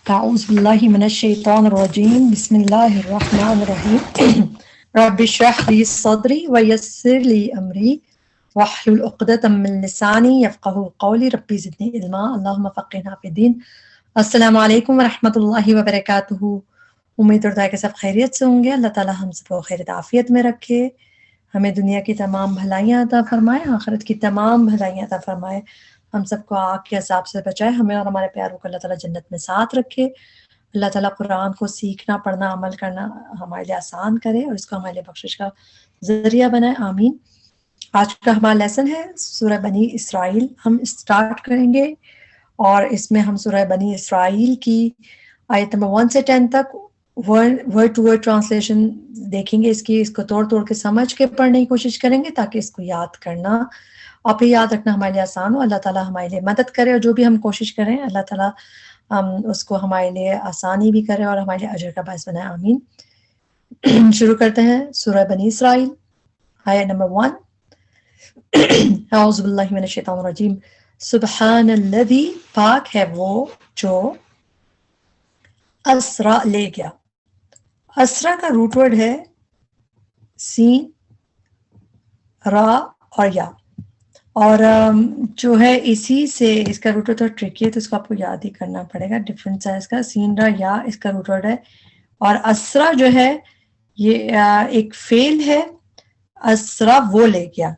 اعوذ باللہ من الشیطان الرجیم بسم اللہ الرحمن الرحیم رب اشرح لی صدری ویسر لی امری واحلل عقدۃ من لسانی یفقہوا قولی رب زدنی علما اللہم فقہنا فی الدین۔ السلام علیکم ورحمۃ اللہ وبرکاتہ۔ امید اور دعا کہ سب خیریت سے ہوں گے۔ اللہ تعالی ہم سب کو خیر عافیت میں رکھے، ہمیں دنیا کی تمام بھلائیاں عطا فرمائے، آخرت کی تمام بھلائیاں عطا فرمائے، ہم سب کو آگ کے عذاب سے بچائے، ہمیں اور ہمارے پیاروں کو اللہ تعالیٰ جنت میں ساتھ رکھے۔ اللہ تعالیٰ قرآن کو سیکھنا، پڑھنا، عمل کرنا ہمارے لیے آسان کرے اور اس کو ہمارے لیے بخشش کا ذریعہ بنائے، آمین۔ آج کا ہمارا لیسن ہے سورہ بنی اسرائیل۔ ہم اسٹارٹ کریں گے اور اس میں ہم سورہ بنی اسرائیل کی آیت نمبر 1 سے 10 تک ورڈ ٹو ورڈ ٹرانسلیشن دیکھیں گے، اس کو توڑ توڑ کے سمجھ کے پڑھنے کی کوشش کریں گے تاکہ اس کو یاد کرنا اور پھر یاد رکھنا ہمارے لیے آسان ہو۔ اللہ تعالیٰ ہمارے لیے مدد کرے اور جو بھی ہم کوشش کریں اللہ تعالیٰ اس کو ہمارے لیے آسانی بھی کرے اور ہمارے لیے اجر کا باعث بنائے، آمین۔ شروع کرتے ہیں سورہ بنی اسرائیل، آیت نمبر 1۔ اعوذ باللہ من الشیطان الرجیم۔ سبحان الذی، پاک ہے وہ جو اسرا لے گیا۔ اسرا کا روٹ ورڈ ہے سین، را اور یا، اور جو ہے اسی سے اس کا روٹ ورڈ تو ٹرکی ہے تو اس کو آپ کو یاد ہی کرنا پڑے گا، ڈفرینس ہے اس کا۔ سین را یا اس کا روٹ ورڈ ہے، اور اسرا جو ہے یہ ایک فعل ہے، اسرا وہ لے گیا۔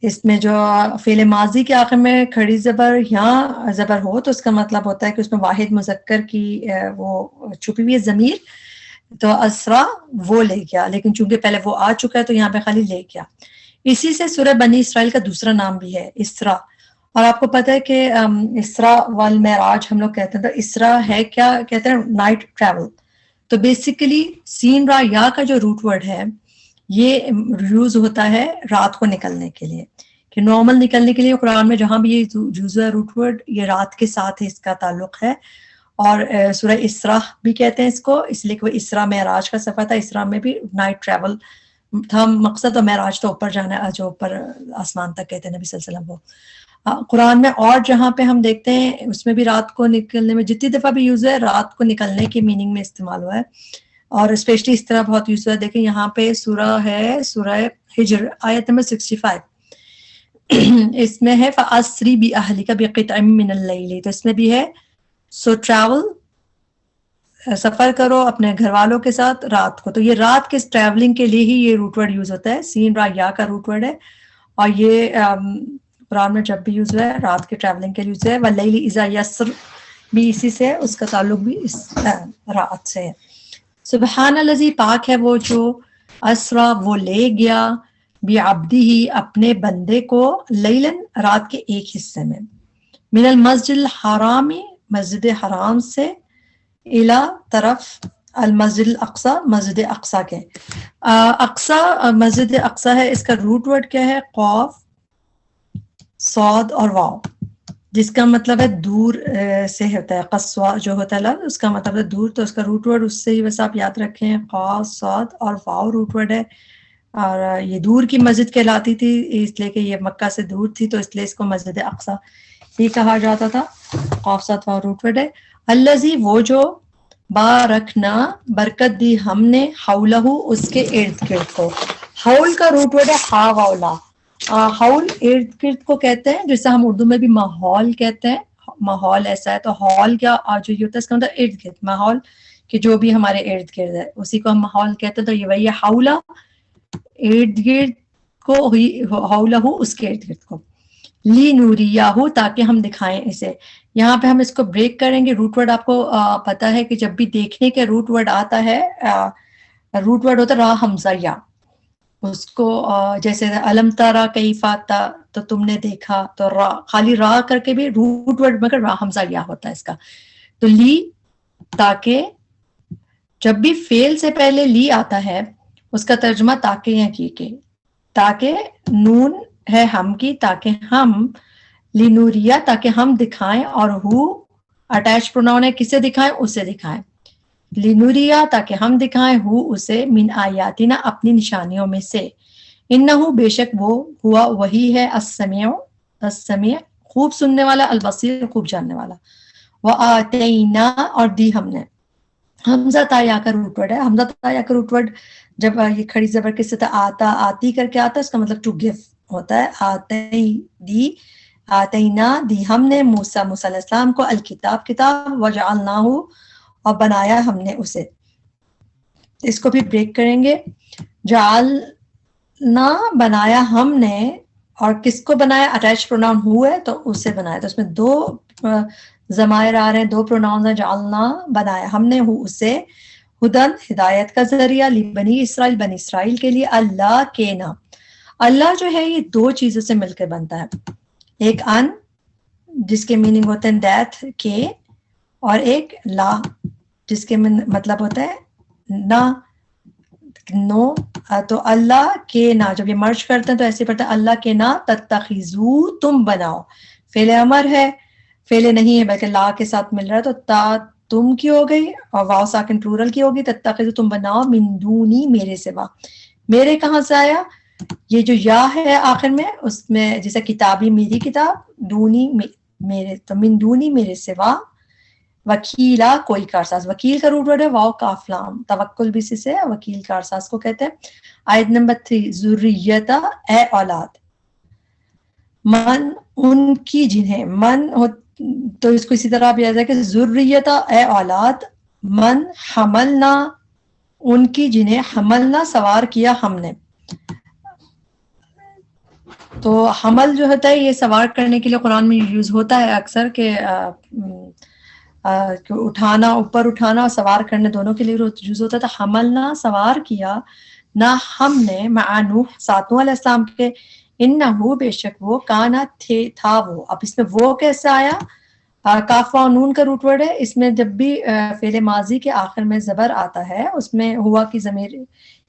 اس میں جو فعل ماضی کے آخر میں کھڑی زبر یا زبر ہو تو اس کا مطلب ہوتا ہے کہ اس میں واحد مذکر کی وہ چھپی ہوئی ہے ضمیر، تو اسرا وہ لے گیا، لیکن چونکہ پہلے وہ آ چکا ہے تو یہاں پہ خالی لے گیا۔ اسی سے سورہ بنی اسرائیل کا دوسرا نام بھی ہے اسرا، اور آپ کو پتہ ہے کہ اسرا والمعراج ہم لوگ کہتے ہیں، تو اسرا ہے کیا کہتے ہیں؟ Night travel. تو بیسیکلی سین را یا کا جو روٹ ورڈ ہے یہ یوز ہوتا ہے رات کو نکلنے کے لیے، کہ نارمل نکلنے کے لیے قرآن میں جہاں بھی یہ یوز ہے روٹ ورڈ یہ رات کے ساتھ اس کا تعلق ہے۔ اور سورہ اسرا بھی کہتے ہیں اس کو، اس لیے کہ وہ اسرا معراج کا سفر تھا، اسرا میں بھی نائٹ ٹریول تھا مقصد، اور معراج تو اوپر جانا ہے، جو اوپر آسمان تک کہتے ہیں نبی صلی اللہ علیہ وسلم کو۔ قرآن میں اور جہاں پہ ہم دیکھتے ہیں اس میں بھی رات کو نکلنے میں جتنی دفعہ بھی یوز ہے رات کو نکلنے کے میننگ میں استعمال ہوا ہے، اور اسپیشلی اس طرح بہت یوز ہوا ہے۔ دیکھیں یہاں پہ سورہ ہے سورہ ہجر آیت نمبر 65، اس میں ہے فَأَسْرِ بِأَهْلِكَ بِقِطْعٍ مِّنَ اللَّيْلِ، تو اس میں بھی ہے سو ٹریول، سفر کرو اپنے گھر والوں کے ساتھ رات کو، تو یہ رات کے ٹریولنگ کے لیے ہی یہ روٹ ورڈ یوز ہوتا ہے، سین را یا کا روٹ ورڈ ہے، اور یہ قرآن میں جب بھی یوز ہوا ہے رات کے ٹریولنگ کے لیے یوز ہے۔ وَاللَّيْلِ إِذَا يَسْرِ بھی اسی سے، اس کا تعلق بھی اس رات سے ہے۔ سبحان الذی، پاک ہے وہ جو اسرا وہ لے گیا، بعبدہ اپنے بندے کو، لیلن رات کے ایک حصے میں، من المسجد الحرام مسجد حرام سے، الا طرف المسجد الاقصی مسجد اقصی کے۔ اقصی مسجد اقصی ہے، اس کا روٹ ورڈ کیا ہے؟ قاف، صاد اور واو، جس کا مطلب ہے دور سے ہوتا ہے، قصوہ جو ہوتا ہے لفظ اس کا مطلب ہے دور، تو اس کا روٹ ورڈ اس سے ہی بس آپ یاد رکھیں، قاف، صاد اور واو روٹ ورڈ ہے، اور یہ دور کی مسجد کہلاتی تھی اس لیے کہ یہ مکہ سے دور تھی، تو اس لیے اس کو مسجد اقصی ہی کہا جاتا تھا۔ قاف، صاد، واو روٹ ورڈ ہے۔ الذی وہ جو، بارکنا برکت دی ہم نے، حولہ اس کے ارد گرد کو۔ حول کا روٹ ورڈ ہے ہا واو لا، حول ارد گرد کو کہتے ہیں، جیسے ہم اردو میں بھی ماحول کہتے ہیں، ماحول ایسا ہے، تو حول کیا جو یہ ہوتا ہے اس کا مطلب ارد گرد، ماحول کہ جو بھی ہمارے ارد گرد ہے اسی کو ہم ماحول کہتے ہیں، تو یہ وہی ہے حولہ ارد گرد کو، حولہ اس کے ارد گرد کو، لی نوریہو تاکہ ہم دکھائیں اسے۔ یہاں پہ ہم اس کو بریک کریں گے، روٹ ورڈ آپ کو پتہ ہے کہ جب بھی دیکھنے کے روٹ ورڈ آتا ہے، روٹ ورڈ ہوتا ہے را حمزہ یا، اس کو جیسے علم ترا کیف تا، تو تم نے دیکھا، تو را خالی را کر کے بھی روٹ ورڈ مگر را حمزہ یا ہوتا ہے اس کا، تو لی تاکہ، جب بھی فعل سے پہلے لی آتا ہے اس کا ترجمہ تاکہ یا کی، تاکہ نون ہے ہم کی، تاکہ ہم، لنوریا تاکہ ہم دکھائیں، اور ہو اٹیچ پروناؤن ہے، کسے دکھائیں؟ اسے دکھائیں، لنوریا تاکہ ہم دکھائیں، ہو اسے، من آیاتنا اپنی نشانیوں میں سے، انہو بے شک وہ، ہوا وہی ہے، السمیع خوب سننے والا، البصیر خوب جاننے والا. وآتینا اور دی ہم نے. حمزہ تا یا کا روٹ ورڈ ہے. حمزہ تا یا کا روٹ ورڈ جب یہ کھڑی زبر کے ساتھ آتا آتی کر کے آتا ہے اس کا مطلب ٹو گیو ہوتا ہے. آتینا دی ہم نے موسیٰ علیہ السلام کو الکتاب کتاب وجعلناہ اور بنایا ہم نے اسے. اس کو بھی بریک کریں گے. جعلنا بنایا ہم نے، اور کس کو بنایا؟ اٹیچ پروناؤن ہو ہے تو اسے بنایا. تو اس میں دو ضمائر آ رہے ہیں، دو پروناؤنز ہیں. جعلنا بنایا ہم نے ہو اسے، ہدن ہدایت کا ذریعہ، بنی اسرائیل بنی اسرائیل کے لیے. اللہ کے نام، اللہ جو ہے یہ دو چیزوں سے مل کر بنتا ہے. ایک ان جس کے میننگ ہوتے ہیں دیٹ کے، اور ایک لا جس کے مطلب ہوتا ہے نہ، نو. تو اللہ کے نا جب یہ مرج کرتے ہیں تو ایسے پڑھتا ہے اللہ کے نا تتخذو تم بناؤ. فعل امر ہے، فعل نہیں ہے بلکہ لا کے ساتھ مل رہا ہے. تو تا تم کی ہو گئی اور واو ساکن پلورل کی ہوگی. تتخذو تم بناؤ من دونی میرے سوا. میرے کہاں سے آیا؟ یہ جو یا ہے آخر میں اس میں جیسے کتابی میری کتاب، دونی میرے، تو من دونی میرے سوا. وکیلا کوئی کارساز، وکیل کا روٹ ورڈ ہے واو کاف لام. توکل بھی اسی سے ہے، وکیل کارساز کو کہتے ہیں. آیت نمبر 3 ذریتا اے اولاد. من ان کی جنہیں، من تو اس کو اسی طرح بھی آتا ہے کہ ذریتا اے اولاد. من حملنا ان کی جنہیں حملنا سوار کیا ہم نے. تو حمل جو ہوتا ہے یہ سوار کرنے کے لیے قرآن میں یوز ہوتا ہے اکثر کہ اٹھانا، اوپر اٹھانا اور سوار کرنے دونوں کے لیے یوز ہوتا ہے. تو حملنا سوار کیا نہ ہم نے مع نوح ساتھ نوح علیہ السلام کے. انہو بے شک وہ، کانا تھا وہ. اب اس میں وہ کیسے آیا؟ کاف و نون کا روٹ ورڈ ہے. اس میں جب بھی فعل ماضی کے آخر میں زبر آتا ہے اس میں ہوا کی ضمیر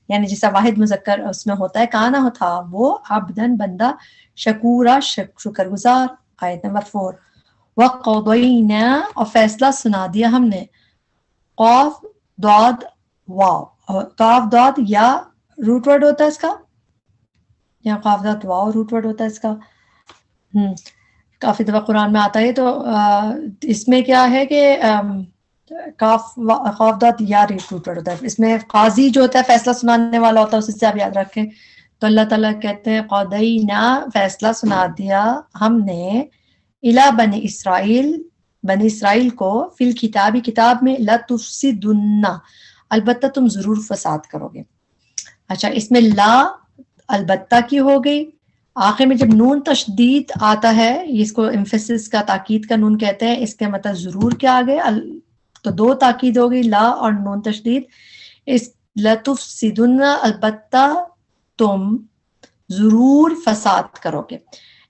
یعنی جیسا واحد مذکر اس میں ہوتا ہے. کانا تھا وہ، عبدن بندہ، شکورا شکر گزار. آیت نمبر 4 وقضینا اور فیصلہ سنا دیا ہم نے. قاف ضاد واو، قاف ضاد یا روٹ ورڈ ہوتا ہے اس کا، یا قاف ضاد واو روٹ ورڈ ہوتا ہے اس کا. کافی دفعہ قرآن میں آتا ہے. تو اس میں کیا ہے کہ قاف ضاد یا روٹ ورڈ ہوتا ہے. اس میں قاضی جو ہوتا ہے فیصلہ سنانے والا ہوتا ہے، اس سے آپ یاد رکھیں. تو اللہ تعالیٰ کہتے ہیں قضینا فیصلہ سنا دیا ہم نے، الی بنی اسرائیل بنی اسرائیل کو، فی الکتابی کتاب میں، لتفسدن البتہ تم ضرور فساد کرو گے. اچھا اس میں لا البتہ کی ہو گئی. آخر میں جب نون تشدید آتا ہے، اس کو امفیسس کا تاکید کا نون کہتے ہیں، اس کے مطلب ضرور کے آگے تو دو تاکید ہو گئی، لا اور نون تشدید. اس لتفسدن البتہ تم ضرور فساد کرو گے.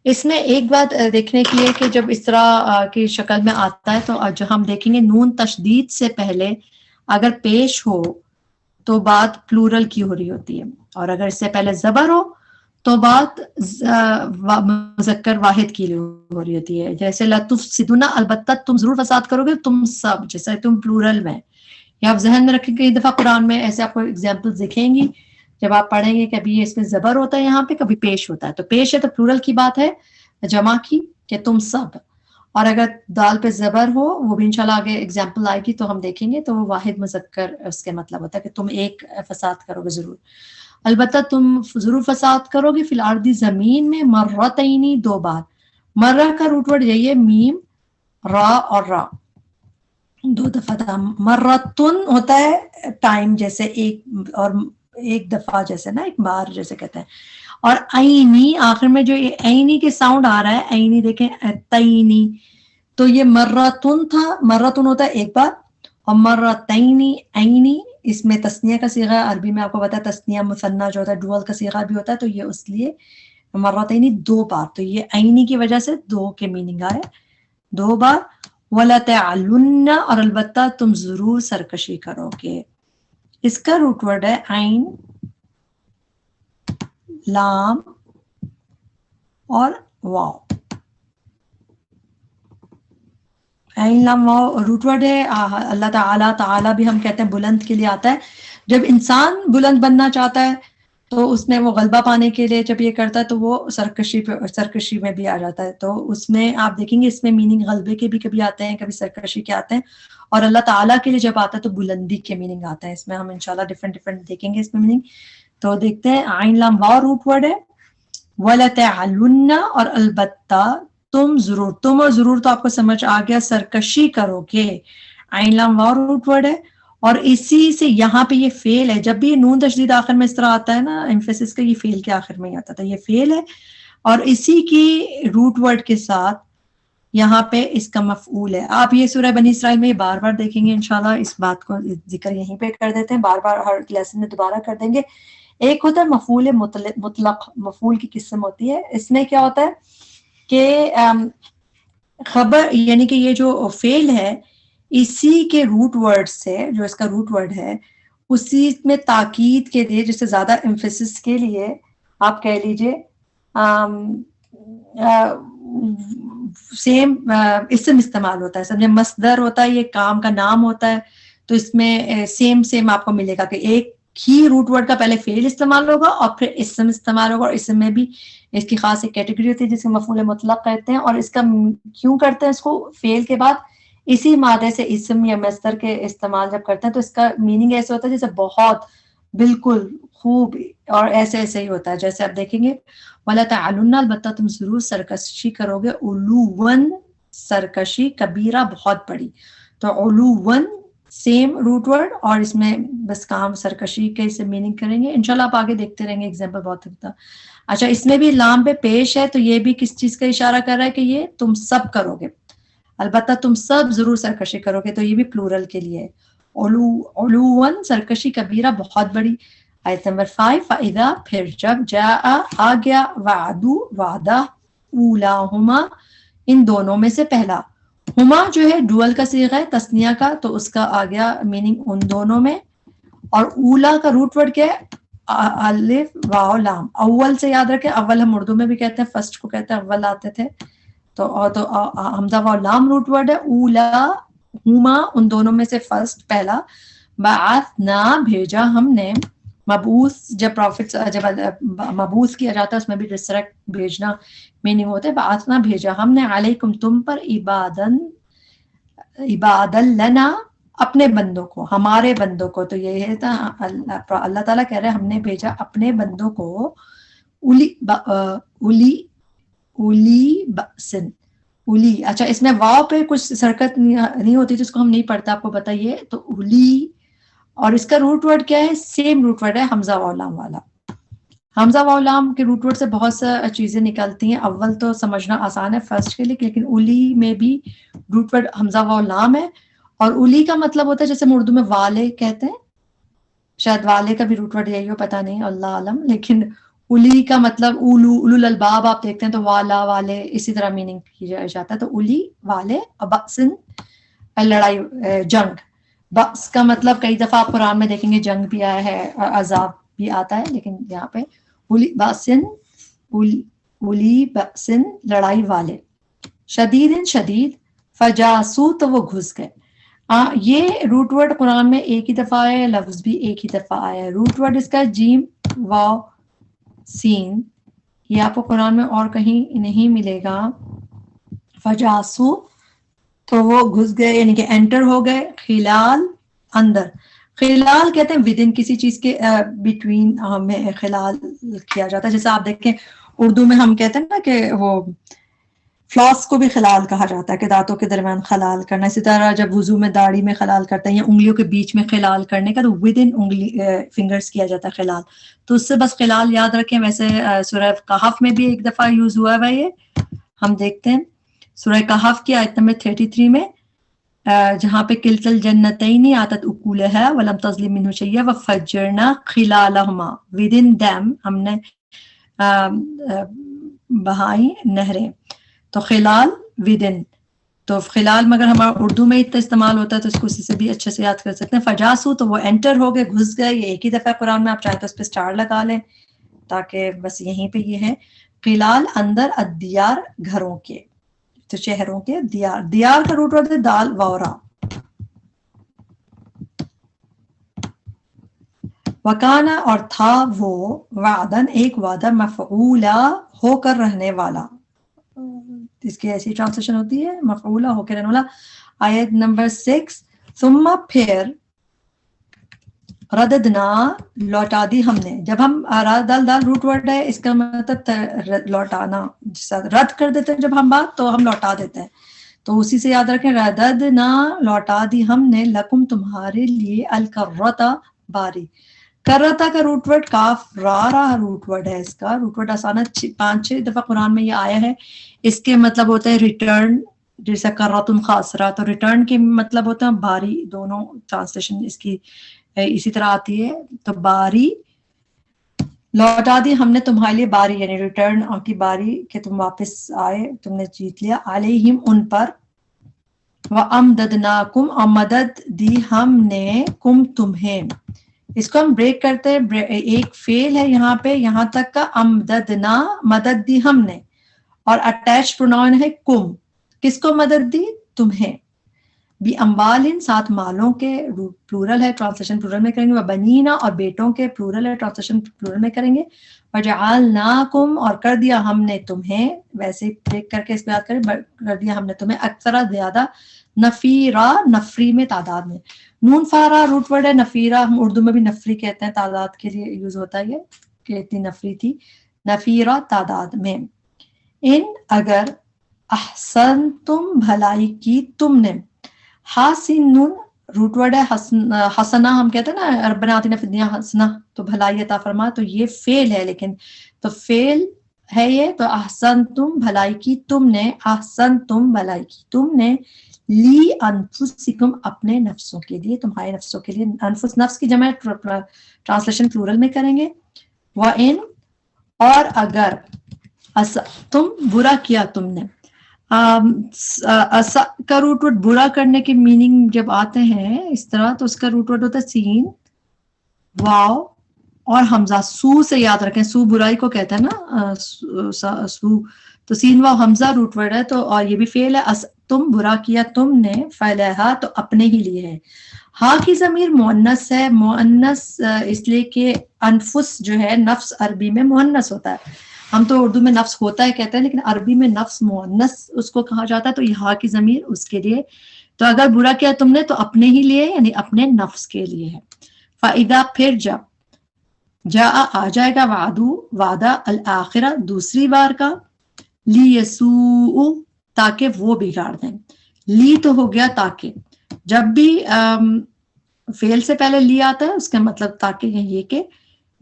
اس میں ایک بات دیکھنے کی ہے کہ جب اس طرح کی شکل میں آتا ہے تو جو ہم دیکھیں گے نون تشدید سے پہلے اگر پیش ہو تو بات پلورل کی ہو رہی ہوتی ہے، اور اگر اس سے پہلے زبر ہو تو بات مذکر واحد کی ہو رہی ہوتی ہے. جیسے لتفسدن البتہ تم ضرور فساد کرو گے، تم سب، جیسے تم پلورل میں. یا آپ ذہن میں رکھیں کئی دفعہ قرآن میں ایسے آپ کو ایگزامپل دکھیں گی جب آپ پڑھیں گے. کبھی اس میں زبر ہوتا ہے یہاں پہ، کبھی پیش ہوتا ہے. تو پیش ہے تو پلورل کی بات ہے، جمع کی کہ تم سب. اور اگر دال پہ زبر ہو، وہ بھی انشاءاللہ آگے ایگزامپل آئے گی تو ہم دیکھیں گے، تو وہ واحد مذکر اس کے مطلب ہوتا ہے کہ تم ایک فساد کرو گے ضرور. البتہ تم ضرور فساد کرو گے فی الارض زمین میں، مرتینی دو بار. مرہ کا روٹ ورڈ یہی ہے، میم را اور را دو دفعہ تھا. مرتن ہوتا ہے ٹائم جیسے ایک، اور ایک دفعہ جیسے نا ایک بار جیسے کہتے ہیں. اور عینی آخر میں جو یہ عینی کے ساؤنڈ آ رہا ہے، عینی دیکھیں تینی، تو یہ مرتن تھا. مرتن ہوتا ہے ایک بار، اور مرتینی عینی اس میں تسنیہ کا صیغہ. عربی میں آپ کو پتا ہے تسنیہ مثنیٰ جو ہوتا ہے ڈوئل کا صیغہ بھی ہوتا ہے، تو یہ اس لیے مرتینی دو بار. تو یہ عینی کی وجہ سے دو کے میننگ آئے، دو بار. وَلَتَعْلُنَّ اور البتہ تم ضرور سرکشی کرو گے. اس کا روٹ ورڈ ہے عین لام اور واو. عین لام واو روٹ ورڈ ہے. اللہ تعالیٰ، تعالیٰ بھی ہم کہتے ہیں بلند کے لیے آتا ہے. جب انسان بلند بننا چاہتا ہے تو اس میں وہ غلبہ پانے کے لیے جب یہ کرتا ہے تو وہ سرکشی میں بھی آ جاتا ہے. تو اس میں آپ دیکھیں گے اس میں میننگ غلبے کے بھی کبھی آتے ہیں, کبھی سرکشی کے آتے ہیں, اور اللہ تعالیٰ کے لیے جب آتا ہے تو بلندی کے میننگ آتا ہے. اس میں ہم انشاءاللہ ڈفرینٹ دیکھیں گے اس میں میننگ. تو دیکھتے ہیں عین لام واو روٹ ورڈ ہے, وَلَتَعْلُنَّ, اور البتہ تم ضرور, تم اور ضرور تو آپ کو سمجھ آ گیا, سرکشی کرو گے. عین لام واو روٹ ورڈ ہے, اور اسی سے یہاں پہ یہ فعل ہے. جب بھی یہ نون تشدید آخر میں اس طرح آتا ہے نا ایمفیسس کا, یہ فعل کے آخر میں ہی آتا تھا, یہ فعل ہے, اور اسی کی روٹ ورڈ کے ساتھ یہاں پہ اس کا مفعول ہے. آپ یہ سورہ بنی اسرائیل میں بار بار دیکھیں گے انشاءاللہ. اس بات کو ذکر یہیں پہ کر دیتے ہیں, بار بار ہر لیسن میں دوبارہ کر دیں گے. ایک ہوتا ہے مفعول مطلق, مفعول کی قسم ہوتی ہے. اس میں کیا ہوتا ہے کہ خبر, یعنی کہ یہ جو فعل ہے اسی کے روٹ ورڈ سے, جو اس کا روٹ ورڈ ہے اسی میں تاکید کے لیے, جس سے زیادہ ایمفیسس کے لیے آپ کہہ لیجئے سیم اسم استعمال ہوتا ہے. سمجھے مصدر ہوتا ہے, یہ کام کا نام ہوتا ہے, تو اس میں سیم آپ کو ملے گا کہ ایک ہی روٹ ورڈ کا پہلے فعل استعمال ہوگا اور پھر اسم استعمال ہوگا, اور اسم میں بھی اس کی خاص ایک کیٹیگری ہوتی ہے جسے مفعول مطلق کہتے ہیں. اور اس کا کیوں کرتے ہیں اس کو فعل کے بعد اسی مادے سے اسم یا مصدر کے استعمال جب کرتے ہیں تو اس کا میننگ ایسے ہوتا ہے جیسے بہت, بالکل, خوب, اور ایسے ہی ہوتا ہے. جیسے آپ دیکھیں گے وَلَا تَعْلُنَّ, البتہ تم ضرور سرکشی کرو گے, عُلُوًّا, سرکشی, کبیرہ, بہت بڑی. تو عُلُوًّا سیم روٹ ورڈ, اور اس میں بس کام سرکشی کے سے میننگ کریں گے انشاءاللہ. آپ آگے دیکھتے رہیں گے ایگزامپل بہت ہوتا. اچھا, اس میں بھی لام پہ پیش ہے, تو یہ بھی کس چیز کا اشارہ کر رہا ہے کہ یہ تم سب کرو گے, البتہ تم سب ضرور سرکشی کرو گے, تو یہ بھی پلورل کے لیے ہے. علوًا, سرکشی, کبیرہ, بہت بڑی. آیت نمبر 5, فَإِذَا, پھر جب, جاء, آ گیا, وعدو, وعدہ, اولاہما, ان دونوں میں سے پہلا. ہما جو ہے ڈوئل کا صیغہ ہے, تثنیہ کا, تو اس کا آ گیا میننگ ان دونوں میں. اور اولا کا روٹ ورڈ کیا ہے, الف واو لام. اول سے یاد رکھیں, اول ہم اردو میں بھی کہتے ہیں, فرسٹ کو کہتے ہیں, اول آتے تھے, تو حمزہ واو لام روٹ ورڈ ہے. اولا ہما, ان دونوں میں سے فرسٹ, پہلا. بعثنا, بھیجا ہم نے. مبعوث, جب پروفٹ, جب مبعوث کیا جاتا ہے اس میں بھی ریسرکٹ, بھیجنا میننگ ہوتا ہے. بعثنا, بھیجا ہم نے, علیکم, تم پر, عبادن لنا, اپنے بندوں کو, ہمارے بندوں کو. تو یہ ہے اللہ تعالیٰ کہہ رہے ہیں ہم نے بھیجا اپنے بندوں کو, اولی بأسن, اولی. اچھا, اس میں واو پہ کچھ حرکت نہیں ہوتی تو اس کو ہم نہیں پڑھتا, آپ کو بتائیے. تو اولی, اور اس کا روٹ ورڈ کیا ہے, سیم روٹ ورڈ ہے حمزہ واو لام والا. حمزہ واو لام کے روٹ ورڈ سے بہت سا چیزیں نکلتی ہیں. اول تو سمجھنا آسان ہے فرسٹ کے لیے, لیکن اولی میں بھی روٹ ورڈ حمزہ واو لام ہے. اور اولی کا مطلب ہوتا ہے جیسے ہم اردو میں والے کہتے ہیں, شاید والے کا بھی روٹ ورڈ یہی ہو, پتہ نہیں, اللہ عالم. لیکن اولی کا مطلب اولو الالباب آپ دیکھتے ہیں تو والا, والے, اسی طرح میننگ کیا جاتا ہے. تو اولی, والے. بأسن, لڑائی, جنگ. بأس کا مطلب کئی دفعہ آپ قرآن میں دیکھیں گے جنگ بھی آیا ہے, عذاب بھی آتا ہے, لیکن یہاں پہ اولی بأسن, اولی بأسن, لڑائی والے. شدید, شدید. فجاسو, تو وہ گھس گئے. یہ روٹ ورڈ قرآن میں ایک ہی دفعہ آیا ہے, لفظ بھی ایک ہی دفعہ آیا ہے. روٹ ورڈ اس کا جیم واو سین, یہ آپ کو قرآن میں اور کہیں نہیں ملے گا. فجاسو, تو وہ گھس گئے, یعنی کہ انٹر ہو گئے. خلال, اندر. خلال کہتے ہیں ود ان, کسی چیز کے بٹوین میں خلال کیا جاتا ہے. جیسے آپ دیکھیں اردو میں ہم کہتے ہیں نا کہ وہ فلاس کو بھی خلال کہا جاتا ہے, کہ دانتوں کے درمیان خلال کرنا. اسی طرح جب وضو میں داڑھی میں خلال کرتے ہیں یا انگلیوں کے بیچ میں خلال کرنے کا, تو ود ان انگلی فنگرز کیا جاتا ہے خلال. تو اس سے بس خلال یاد رکھیں. ویسے سورہ کہف میں بھی ایک دفعہ یوز ہوا ہے یہ, ہم دیکھتے ہیں سورہ کہف کی آیت نمبر 33 میں, جہاں پہ کلتا الجنتین آتت اکولها ولم تظلم منه شیئا وفجرنا خلالهما, ود ان دیم ہم نے بہائی نہریں. تو خلال ودن, تو خلال مگر ہمارا اردو میں اتنا استعمال ہوتا ہے تو اس کو اسی سے بھی اچھے سے یاد کر سکتے ہیں. فجاسو, تو وہ انٹر ہو گئے, گھس گئے. یہ ایک ہی دفعہ قرآن میں, آپ چاہیں تو اس پہ اسٹار لگا لیں تاکہ بس یہیں پہ یہ ہے. خلال, اندر. الدیار, گھروں کے, تو شہروں کے. دیار, دیار کا روٹ ورڈ ہے دال وورا. وکانا اور تھا وہ وعدن ایک وعدہ مفعولا ہو کر رہنے والا. اس کی ایسی ٹرانسلیشن ہوتی ہے مفعولا ہو کر رہنے والا. آیت نمبر 6 ثم پھر رددنا لوٹا دی ہم نے. جب ہم دال دال روٹ ورڈ ہے اس کا مطلب لوٹانا, رد کر دیتے ہیں جب ہم بات تو ہم لوٹا دیتے ہیں, تو اسی سے یاد رکھیں رددنا لوٹا دی ہم نے لکم تمہارے لیے الکرتا باری. کرتا کا روٹ ورڈ کاف را روٹ ورڈ ہے. اس کا روٹ ورڈ آسانہ 5-6 دفعہ قرآن میں یہ آیا ہے. اس کے مطلب ہوتا ہے ریٹرن, جیسا کراتم خاسرا, تو ریٹرن کے مطلب ہوتا ہے باری. دونوں ٹرانسلیشن اس کی اسی طرح آتی ہے. تو باری لوٹا دی ہم نے تمہارے لیے باری, یعنی ریٹرن کی باری کہ تم واپس آئے, تم نے جیت لیا. علیہم ان پر, وَأَمْدَدْنَاكُمْ اور مدد دی ہم نے کم تمہیں. اس کو ہم بریک کرتے ہیں, ایک فعل ہے یہاں پہ یہاں تک کا امددنا مدد دی ہم نے, اور اٹیچ پروناؤن ہے کم. کس کو مدد دی؟ تمہیں. بھی اموالن ساتھ مالوں کے پلورل ہے, ٹرانسلیشن پلورل میں کریں گے. وبنینا اور بیٹوں کے پلورل ہے, ٹرانسلیشن پلورل میں کریں گے. وجعلناکم اور کر دیا ہم نے تمہیں, ویسے بریک کر کے اس پہ یاد کریں, کر دیا ہم نے تمہیں اکثر زیادہ نفیرا نفری میں تعداد میں. نون فارا روٹ ورڈ ہے, نفیرا ہم اردو میں بھی نفری کہتے ہیں, تعداد کے لیے یوز ہوتا ہے یہ کہ اتنی نفری تھی. نفیرا تعداد میں. ان اگر احسنتم بھلائی کی تم نے. حاسنون روٹ ورڈ ہے, حسنا ہم کہتے ہیں نا ربنا آتنا فی الدنیا حسنہ, تو بھلائی عطا فرما, تو یہ فعل ہے لیکن تو فعل ہے یہ. تو احسنتم بھلائی کی تم نے, احسنتم بھلائی کی تم نے, لی انفسکم اپنے نفسوں کے لیے, تمہارے نفسوں کے لیے. انفس نفس کی جمع ٹرانسلیشن پلورل میں کریں گے. وَإِن اور اگر تم برا کیا تم نے. کا روٹ ورڈ برا کرنے کے میننگ جب آتے ہیں اس طرح تو اس کا روٹ ورڈ ہوتا ہے سین واو اور حمزہ. سو سے یاد رکھیں, سو برائی کو کہتے ہیں نا, سو تو سین واو حمزہ روٹ ورڈ ہے. تو اور یہ بھی فعل ہے. تم برا کیا تم نے, فعلہا تو اپنے ہی لیے ہے. ہاں کی ضمیر مؤنث ہے, مؤنث اس لیے کہ انفس جو ہے نفس عربی میں مؤنث ہوتا ہے. ہم تو اردو میں نفس ہوتا ہے کہتے ہیں, لیکن عربی میں نفس مؤنث اس کو کہا جاتا ہے. تو یہاں کی ضمیر اس کے لیے. تو اگر برا کیا تم نے تو اپنے ہی لیے, یعنی اپنے نفس کے لیے ہے. فَإِذَا پھر جب جاء آ جائے گا وعدہ الآخرہ دوسری بار کا, لیسوء تاکہ وہ بگاڑ دیں. لی تو ہو گیا تاکہ, جب بھی فعل سے پہلے لی آتا ہے اس کا مطلب تاکہ یہ کہ,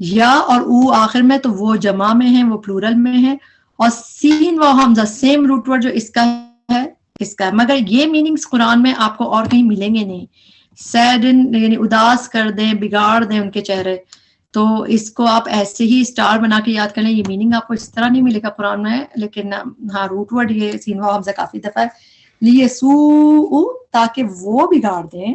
یا اور او آخر میں تو وہ جمع میں ہے, وہ پلورل میں ہے. اور سین و حمزہ سیم روٹ ورڈ جو اس کا ہے اس کا ہے, مگر یہ میننگز قرآن میں آپ کو اور کہیں ملیں گے نہیں. سیڈن یعنی اداس کر دیں, بگاڑ دیں ان کے چہرے, تو اس کو آپ ایسے ہی اسٹار بنا کے یاد کر لیں. یہ میننگ آپ کو اس طرح نہیں ملے گا قرآن میں, لیکن ہاں روٹ ورڈ یہ سین و حمزہ کافی دفعہ ہے. لیسوء تاکہ وہ بگاڑ دیں,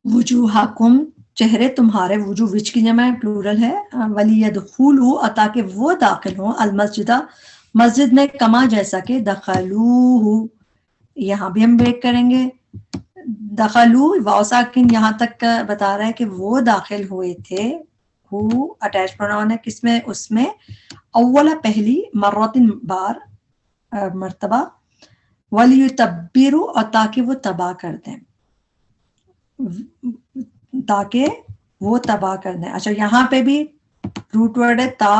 وجوہکم چہرے تمہارے, وجوہ وچ کی جمع پلورل ہے. ولیدخلوا تاکہ وہ داخل ہوں, المسجدہ مسجد میں, کما جیسا کہ دخلوہ. یہاں بھی ہم بریک کریں گے. دخلو واو ساکن یہاں تک بتا رہا ہے کہ وہ داخل ہوئے تھے. ہو اٹیچ پروناؤن ہے کس میں, اس میں. اولا پہلی, مرتن بار مرتبہ. ولیتبروا اور تاکہ وہ تباہ کر دیں, تاکہ وہ تباہ کر دیں. اچھا یہاں پہ بھی روٹ ورڈ ہے تا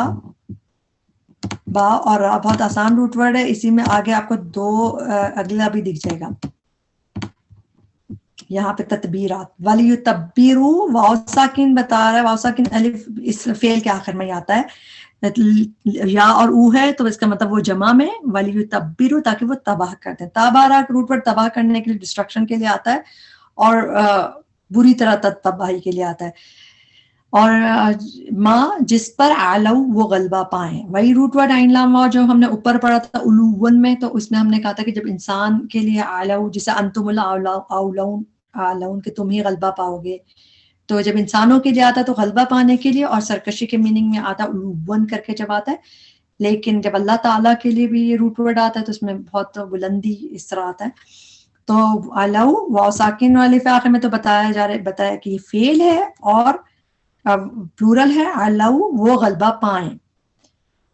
با, اور بہت آسان روٹ ورڈ ہے. اسی میں آگے آپ کو دو اگلا بھی دکھ جائے گا یہاں پہ تتبیرات. ولیتبروا واو ساکن بتا رہا ہے, واو ساکن الف اس فعل کے آخر میں ہی آتا ہے. یا اور او ہے تو اس کا مطلب وہ جمع میں. ولیتبروا تاکہ وہ تباہ کر دیں. تابارہ روٹ ورڈ تباہ کرنے کے لیے, ڈسٹرکشن کے لیے آتا ہے, اور بری طرح تباہی کے لیے آتا ہے. اور ماں جس پر علو وہ غلبہ پائیں, وہی روٹ ورڈ عین لام واو جو ہم نے اوپر پڑھا تھا علوون میں, تو اس میں ہم نے کہا تھا کہ جب انسان کے لیے علو, جسے انتم الاولون علون کہ تم ہی غلبہ پاؤ گے, تو جب انسانوں کے لیے آتا ہے تو غلبہ پانے کے لیے, اور سرکشی کے میننگ میں آتا علوون کر کے جب آتا ہے. لیکن جب اللہ تعالیٰ کے لیے بھی یہ روٹ ورڈ آتا ہے تو اس میں بہت بلندی اس طرح آتا ہے. تو علو واو ساکن والے پہ آخر میں تو بتایا کہ یہ فعل ہے اور پلورل ہے، علو وہ غلبہ پائیں،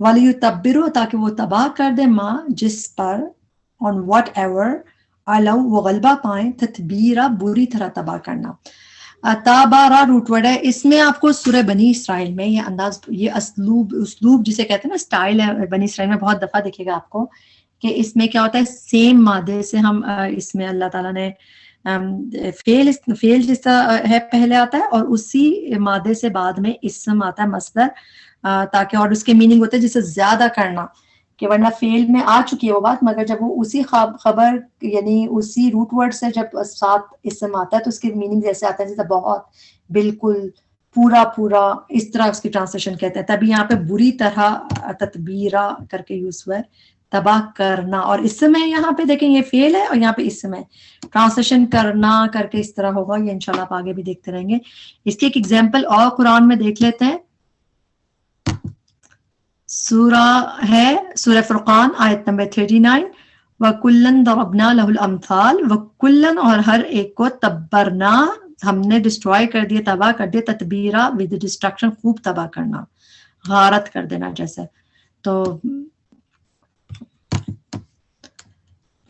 وَلِيُتَبِّرُوا تاکہ وہ تباہ کر دے ماں جس پر، on whatever علو وہ غلبہ پائیں، تتبیرہ بری طرح تباہ کرنا۔ تابارا روٹ ورڈ ہے، اس میں آپ کو سورہ بنی اسرائیل میں یہ انداز، یہ اسلوب جسے کہتے ہیں نا، سٹائل ہے بنی اسرائیل میں، بہت دفعہ دیکھے گا آپ کو کہ اس میں کیا ہوتا ہے، سیم مادے سے ہم اس میں اللہ تعالیٰ نے فعل جس طرح ہے پہلے آتا ہے، اور اسی مادے سے بعد میں اسم آتا ہے مصدر، تاکہ اور اس کے میننگ ہوتے ہیں جسے زیادہ کرنا، کہ ورنہ فعل میں آ چکی ہے وہ بات، مگر جب وہ اسی خبر یعنی اسی روٹ ورڈ سے جب ساتھ اسم آتا ہے تو اس کے میننگ جیسے آتا ہے جیسے بہت، بالکل، پورا اس طرح اس کی ٹرانسلیشن کہتے ہیں۔ تبھی یہاں پہ بری طرح تتبیرہ کر کے یوز ہوا ہے، تباہ کرنا، اور اسم ہے یہاں پہ دیکھیں یہ فعل ہے اور یہاں پہ اسم ہے، ٹرانسلیشن کرنا کر کے اس طرح ہوگا، یہ انشاءاللہ آپ آگے بھی دیکھتے رہیں گے۔ اس کی ایک ایگزامپل اور قرآن میں دیکھ لیتے ہیں، سورہ ہے سورہ فرقان آیت نمبر 39، وَكُلًّا ضَرَبْنَا لَهُ الْأَمْثَالَ، وَكُلًّا اور ہر ایک کو، تبرنا ہم نے ڈسٹروائے کر دیا، تباہ کر دیا، تتبیرہ ود ڈسٹرکشن خوب تباہ کرنا، غارت کر دینا جیسے، تو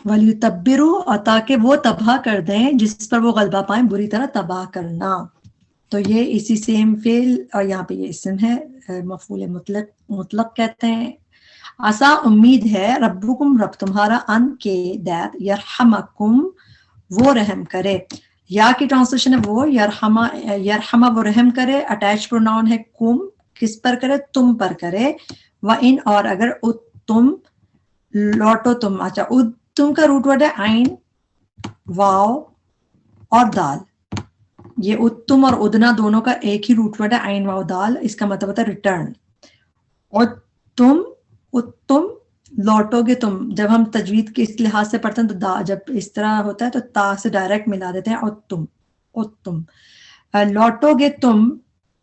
وَلْيُتَبِّرُوا اور تاکہ وہ تباہ کر دیں جس پر وہ غلبہ پائیں، بری طرح تباہ کرنا۔ تو یہ اسی سیم فعل، اور یہاں پہ یہ اسم ہے، مفعول مطلق کہتے ہیں۔ عسا امید ہے، ربکم رب تمہارا، ان کے دیت یرحمکم وہ رحم کرے، یا کی ٹرانسلیشن ہے وہ، یرحمہ وہ رحم کرے، اٹیچ پروناؤن ہے کم، کس پر کرے، تم پر کرے، وَإِنْ اور اگر تم لوٹو تم، اچھا تم کا روٹ ورڈ ہے عین واو اور دال، یہ اتم اور ادنا دونوں کا ایک ہی روٹ ورڈ ہے، عین واو دال، اس کا مطلب ہوتا ہے ریٹرن، اور تم لوٹو گے تم، جب ہم تجوید کے اس لحاظ سے پڑھتے ہیں تو جب اس طرح ہوتا ہے تو تا سے ڈائریکٹ ملا دیتے ہیں، اور تم لوٹو گے تم،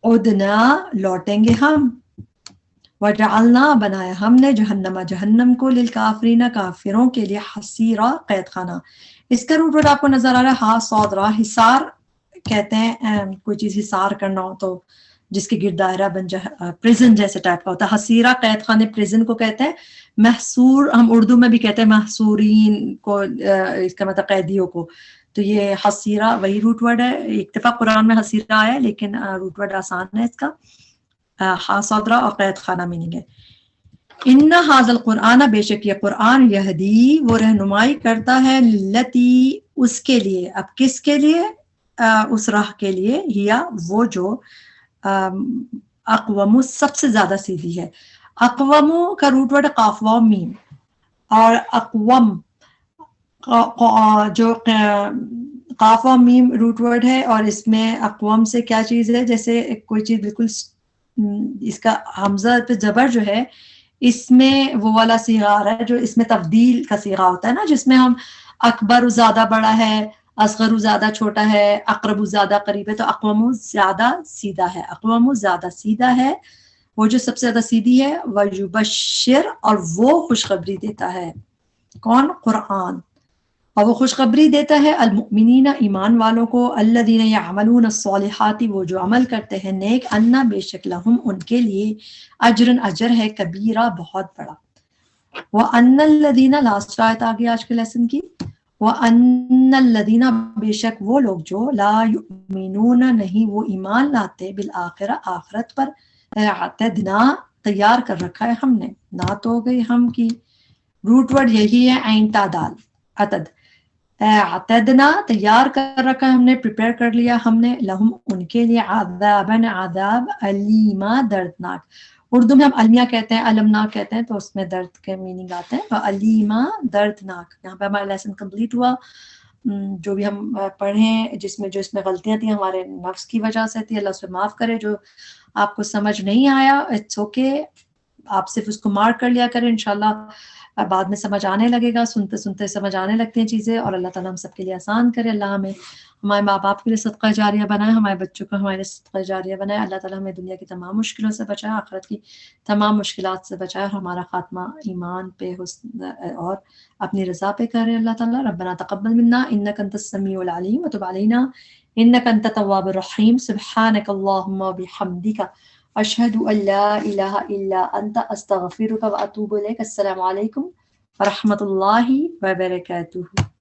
ادنا لوٹیں گے ہم، وجعلنا بنایا ہم نے، جہنم کو، للکافرین کافروں کے لیے، حسیرا قید خانہ۔ اس کا روٹ ورڈ آپ کو نظر آ رہا ہے، ہا صاد را، حصار کہتے ہیں کوئی چیز حصار کرنا ہو تو جس کے گرد دائرہ بن جائے، پریزن جیسے ٹائپ کا ہوتا ہے، حسیرہ قید خانے پریزن کو کہتے ہیں، محصور ہم اردو میں بھی کہتے ہیں محصورین کو، اس کا مطلب قیدیوں کو، تو یہ حسیرہ وہی روٹ ورڈ ہے، ایک دفعہ قرآن میں حسیرہ آیا ہے لیکن روٹ ورڈ آسان ہے اس کا، حاصدرہ اور قید خانہ میننگ ہے۔ ان ھذا القرآن بے شک یہ قرآن، یہدی وہ رہنمائی کرتا ہے، لتی اس کے لیے، اب کس کے لیے، اس راہ کے لیے، ہیا وہ جو، اقوم سب سے زیادہ سیدھی ہے، اقوم کا روٹ ورڈ قاف واو میم، اور اقوم جو قاف و میم روٹ ورڈ ہے، اور اس میں اقوام سے کیا چیز ہے، جیسے کوئی چیز بالکل اس کا حمزہ پہ زبر جو ہے، اس میں وہ والا صیغہ آ رہا ہے جو اس میں تفضیل کا صیغہ ہوتا ہے نا، جس میں ہم اکبر زیادہ بڑا ہے، اصغر زیادہ چھوٹا ہے، اقرب زیادہ قریب ہے، تو اقوام زیادہ سیدھا ہے، اقوام زیادہ سیدھا ہے، وہ جو سب سے زیادہ سیدھی ہے، وَيُبَشِّرُ اور وہ خوشخبری دیتا ہے، کون، قرآن، اور وہ خوشخبری دیتا ہے، المؤمنین ایمان والوں کو، الذین یعملون الصالحات وہ جو عمل کرتے ہیں نیک، انا بے شک لہم ان کے لیے، اجرن اجر ہے، کبیرہ بہت بڑا، وَأَنَّ الَّذِينَ لاسٹ آیت آگے آج کے لیسن کی، وَأَنَّ الَّذِينَ بے شک وہ لوگ جو، لا یؤمنون نہیں وہ ایمان لاتے، بالآخرہ آخرت پر، اعتدنا تیار کر رکھا ہے ہم نے، نہ تو ہو گئی ہم کی، روٹ ورڈ یہی ہے، عین تا دال، عتد، اعتدنا تیار کر رکھا ہم نے، پریپیئر کر لیا ہم نے، لہم ان کے لیے، عذابن عذاب، علیما دردناک، اردو میں ہم المیہ کہتے ہیں، المناک کہتے ہیں، تو اس میں درد کے میننگ آتے ہیں، علیما دردناک۔ یہاں پہ ہمارا لیسن کمپلیٹ ہوا، جو بھی ہم پڑھیں جس میں غلطیاں تھیں ہمارے نفس کی وجہ سے تھی، اللہ اس پہ معاف کرے، جو آپ کو سمجھ نہیں آیا اٹس اوکے، آپ صرف اس کو مارک کر لیا کریں، انشاءاللہ بعد میں سمجھ آنے لگے گا، سنتے سنتے سمجھ آنے لگتے ہیں چیزیں، اور اللہ تعالیٰ ہم سب کے لیے آسان کرے، اللہ ہمیں ہمارے ماں باپ کے لیے صدقہ جاریہ بنائے، ہمارے بچوں کو ہمارے لیے صدقہ جاریہ بنائے، اللہ تعالیٰ ہمیں دنیا کی تمام مشکلوں سے بچائے، آخرت کی تمام مشکلات سے بچائے، اور ہمارا خاتمہ ایمان پہ حسن اور اپنی رضا پہ کرے اللہ تعالیٰ۔ ربنا تقبل منا انک انت السمیع العلیم وتب علینا انک انت التواب الرحیم، سبحانک اللہم وبحمدک، اشہد ان لا الہ الا انت، استغفرک واتوب الیک۔ السلام علیکم ورحمۃ اللہ وبرکاتہ۔